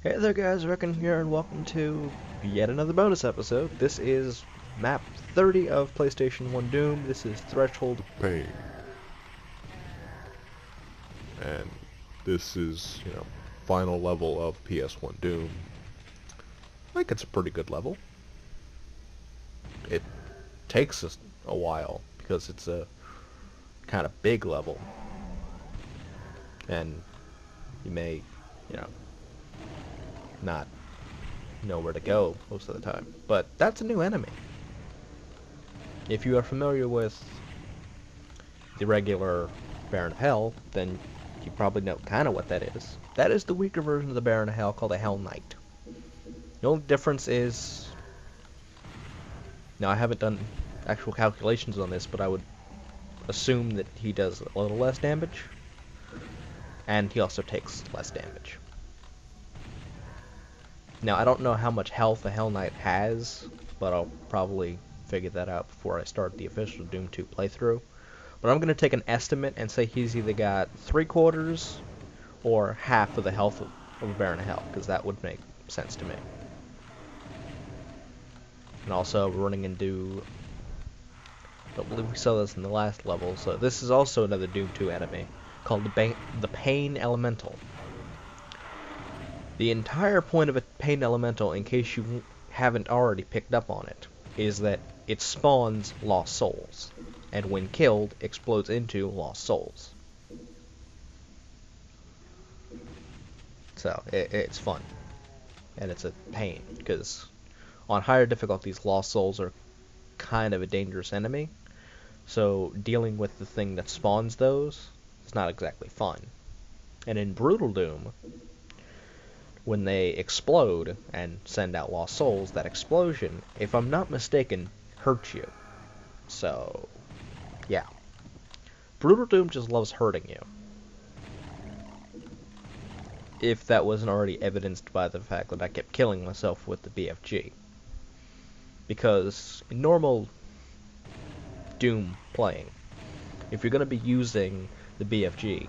Hey there guys, Reckon here and welcome to yet another bonus episode. This is map 30 of PlayStation 1 Doom. This is Threshold Pain. And this is, final level of PS1 Doom. I think it's a pretty good level. It takes us a while because it's a kind of big level. And you may, you know, not know where to go most of the time. But that's a new enemy. If you are familiar with the regular Baron of Hell, then you probably know kind of what that is. That is the weaker version of the Baron of Hell called a Hell Knight. The only difference is... Now, I haven't done actual calculations on this, but I would assume that he does a little less damage, and he also takes less damage. Now, I don't know how much health a Hell Knight has, but I'll probably figure that out before I start the official Doom 2 playthrough. But I'm going to take an estimate and say he's either got 3/4 or half of the health of a Baron of Hell, because that would make sense to me. And also, we're running into... I believe we saw this in the last level, so this is also another Doom 2 enemy, called the Pain Elemental. The entire point of a Pain Elemental, in case you haven't already picked up on it, is that it spawns lost souls, and when killed, explodes into lost souls. So, it's fun. And it's a pain, because on higher difficulties, lost souls are kind of a dangerous enemy. So, dealing with the thing that spawns those is not exactly fun. And in Brutal Doom, when they explode and send out lost souls, that explosion, if I'm not mistaken, hurts you. So, yeah. Brutal Doom just loves hurting you. If that wasn't already evidenced by the fact that I kept killing myself with the BFG. Because in normal Doom playing, if you're going to be using the BFG,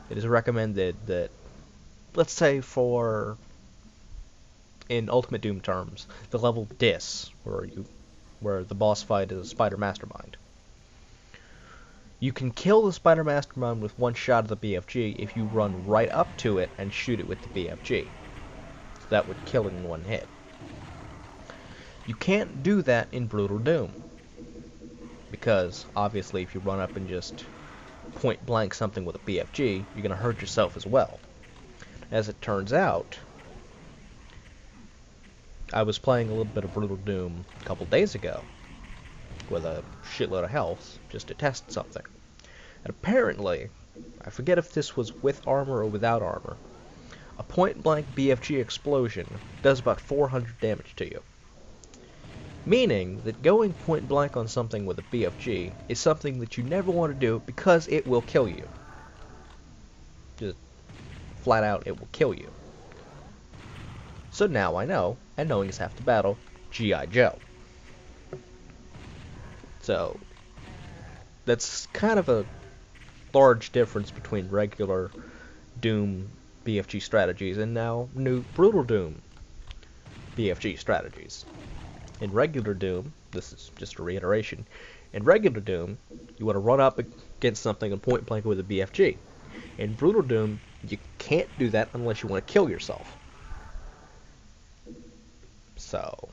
it is recommended that, let's say for, in Ultimate Doom terms, the level Dis, where the boss fight is a Spider Mastermind. You can kill the Spider Mastermind with one shot of the BFG if you run right up to it and shoot it with the BFG. So that would kill it in one hit. You can't do that in Brutal Doom, because obviously if you run up and just point blank something with a BFG, you're going to hurt yourself as well. As it turns out, I was playing a little bit of Brutal Doom a couple days ago with a shitload of health just to test something. And apparently, I forget if this was with armor or without armor, a point blank BFG explosion does about 400 damage to you. Meaning that going point blank on something with a BFG is something that you never want to do because it will kill you. Just flat out, it will kill you. So now I know, and knowing is half the battle, G.I. Joe. So, that's kind of a large difference between regular Doom BFG strategies and now new Brutal Doom BFG strategies. In regular Doom, this is just a reiteration, in regular Doom, you want to run up against something and point blank with a BFG. In Brutal Doom, you can't do that unless you want to kill yourself. So,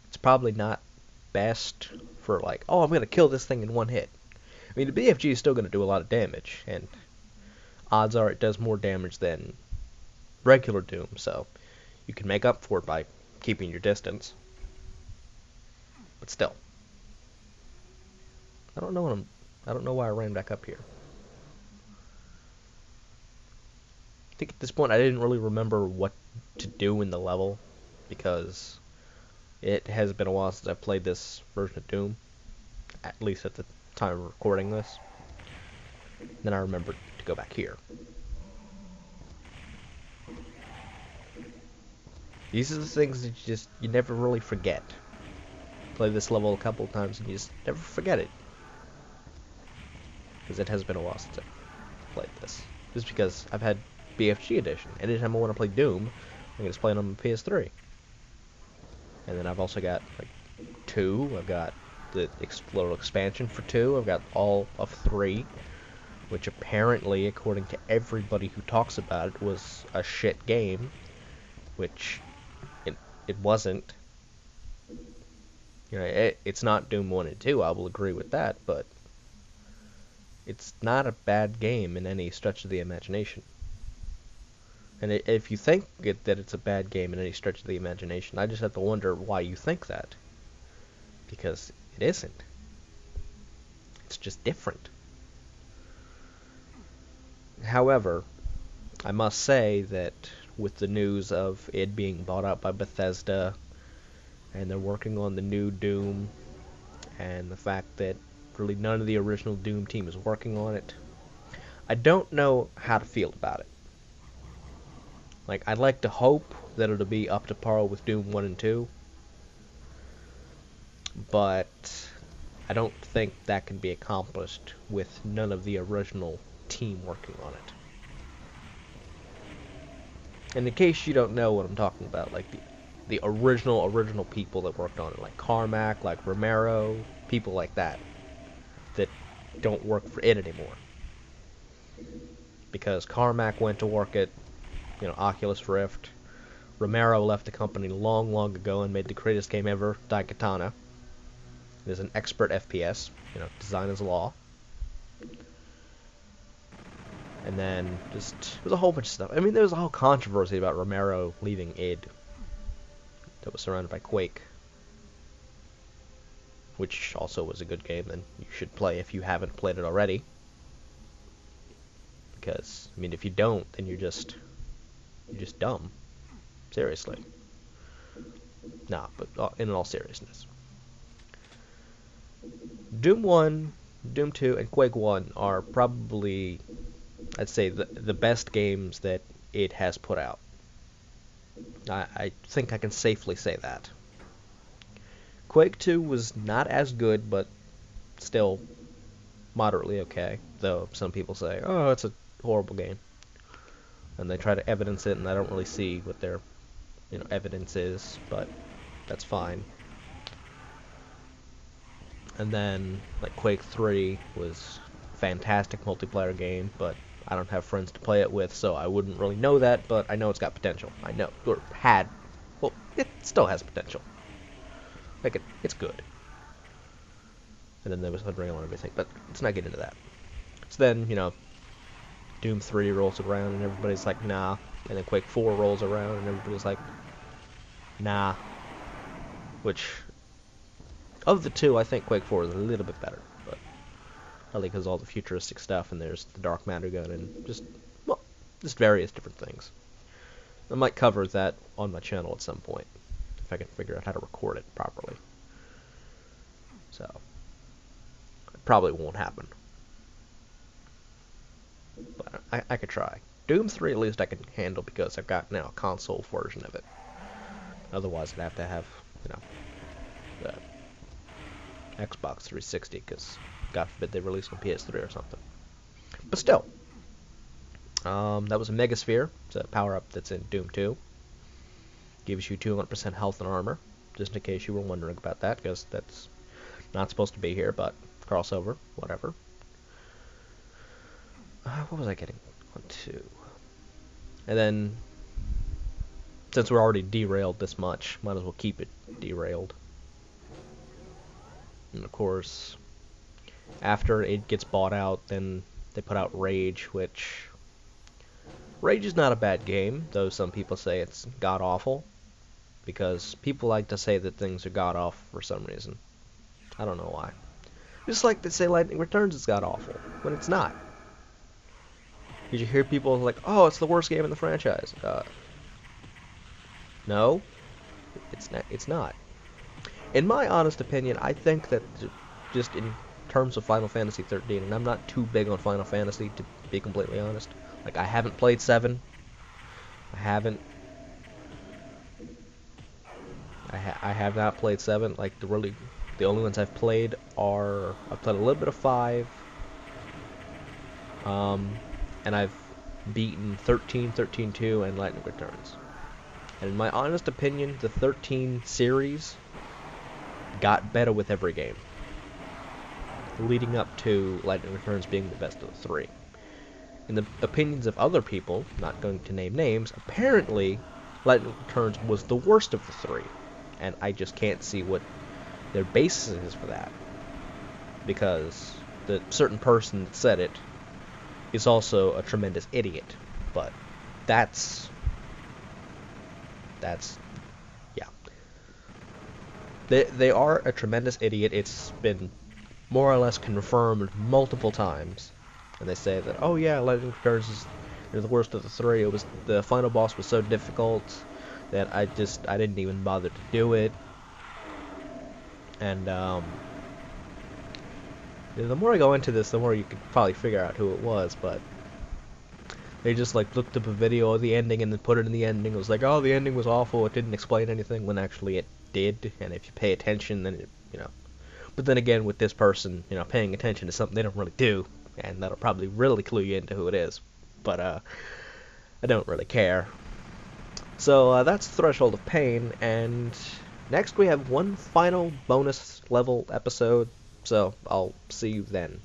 it's probably not best for like, oh, I'm going to kill this thing in one hit. I mean, the BFG is still going to do a lot of damage, and odds are it does more damage than regular Doom, so you can make up for it by keeping your distance. But still. I don't know why I ran back up here. I think at this point I didn't really remember what to do in the level, because it has been a while since I've played this version of Doom, at least at the time of recording this. Then I remembered to go back here. These are the things that you never really forget. Play this level a couple of times and you just never forget it. Because it has been a while since I played this. Just because I've had BFG edition. Anytime I want to play Doom, I can just play it on my PS3. And then I've also got like 2. I've got the little expansion for 2. I've got all of 3, which apparently, according to everybody who talks about it, was a shit game, which it wasn't. You know, it's not Doom 1 and 2, I will agree with that, but it's not a bad game in any stretch of the imagination. And if you think that it's a bad game in any stretch of the imagination, I just have to wonder why you think that. Because it isn't. It's just different. However, I must say that with the news of it being bought out by Bethesda, and they're working on the new Doom, and the fact that really none of the original Doom team is working on it, I don't know how to feel about it. Like, I'd like to hope that it'll be up to par with Doom 1 and 2, but I don't think that can be accomplished with none of the original team working on it. And in case you don't know what I'm talking about, like the original people that worked on it, like Carmack, like Romero, people like that don't work for it anymore. Because Carmack went to work at, Oculus Rift. Romero left the company long, long ago and made the greatest game ever, Daikatana. It is an expert FPS, design is law. And then there's a whole bunch of stuff. I mean, there was a whole controversy about Romero leaving id that was surrounded by Quake, which also was a good game, and you should play if you haven't played it already. Because, I mean, if you don't, then you're just dumb. Seriously. Nah, but in all seriousness. Doom 1, Doom 2, and Quake 1 are probably, I'd say, the best games that it has put out. I think I can safely say that. Quake 2 was not as good, but still moderately okay. Though some people say, oh, it's a horrible game. And they try to evidence it, and I don't really see what their evidence is, but that's fine. And then, like, Quake 3 was a fantastic multiplayer game, but I don't have friends to play it with, so I wouldn't really know that, but I know it's got potential. I know, or had. Well, it still has potential. Like, it's good. And then there was Unreal and everything, but let's not get into that. So then, Doom 3 rolls around, and everybody's like, nah. And then Quake 4 rolls around, and everybody's like, nah. Which, of the two, I think Quake 4 is a little bit better, but probably because all the futuristic stuff, and there's the dark matter gun, and just various different things. I might cover that on my channel at some point, if I can figure out how to record it properly. So, it probably won't happen. But I could try. Doom 3 at least I can handle because I've got now a console version of it. Otherwise I'd have to have, the Xbox 360, because God forbid they release on PS3 or something. But still, that was a Megasphere. It's a power-up that's in Doom 2. Gives you 200% health and armor, just in case you were wondering about that, because that's not supposed to be here, but crossover, whatever. What was I getting on to? And then, since we're already derailed this much, might as well keep it derailed. And of course, after it gets bought out, then they put out Rage, which... Rage is not a bad game, though some people say it's god-awful. Because people like to say that things are god-awful for some reason. I don't know why. Just like they say Lightning Returns is god-awful, when it's not. Did you hear people like, oh, it's the worst game in the franchise? No, it's not. In my honest opinion, I think that just in terms of Final Fantasy 13, and I'm not too big on Final Fantasy, to be completely honest. Like, I haven't played 7. I have not played 7. Like, the only ones I've played I've played a little bit of 5. And I've beaten 13, 13-2, and Lightning Returns. And in my honest opinion, the 13 series got better with every game, leading up to Lightning Returns being the best of the three. In the opinions of other people, not going to name names, apparently Lightning Returns was the worst of the three, and I just can't see what their basis is for that, because the certain person that said it is also a tremendous idiot, but that's yeah. They are a tremendous idiot. It's been more or less confirmed multiple times, and they say that, oh yeah, Lightning Returns is the worst of the three. It was the final boss was so difficult that I didn't even bother to do it, and the more I go into this, the more you could probably figure out who it was, but they just like looked up a video of the ending and then put it in the ending. It was like, oh, the ending was awful. It didn't explain anything, when actually it did. And if you pay attention, then it. But then again, with this person, paying attention to something they don't really do, and that'll probably really clue you into who it is. But I don't really care. So that's Threshold of Pain, and next we have one final bonus level episode. So I'll see you then.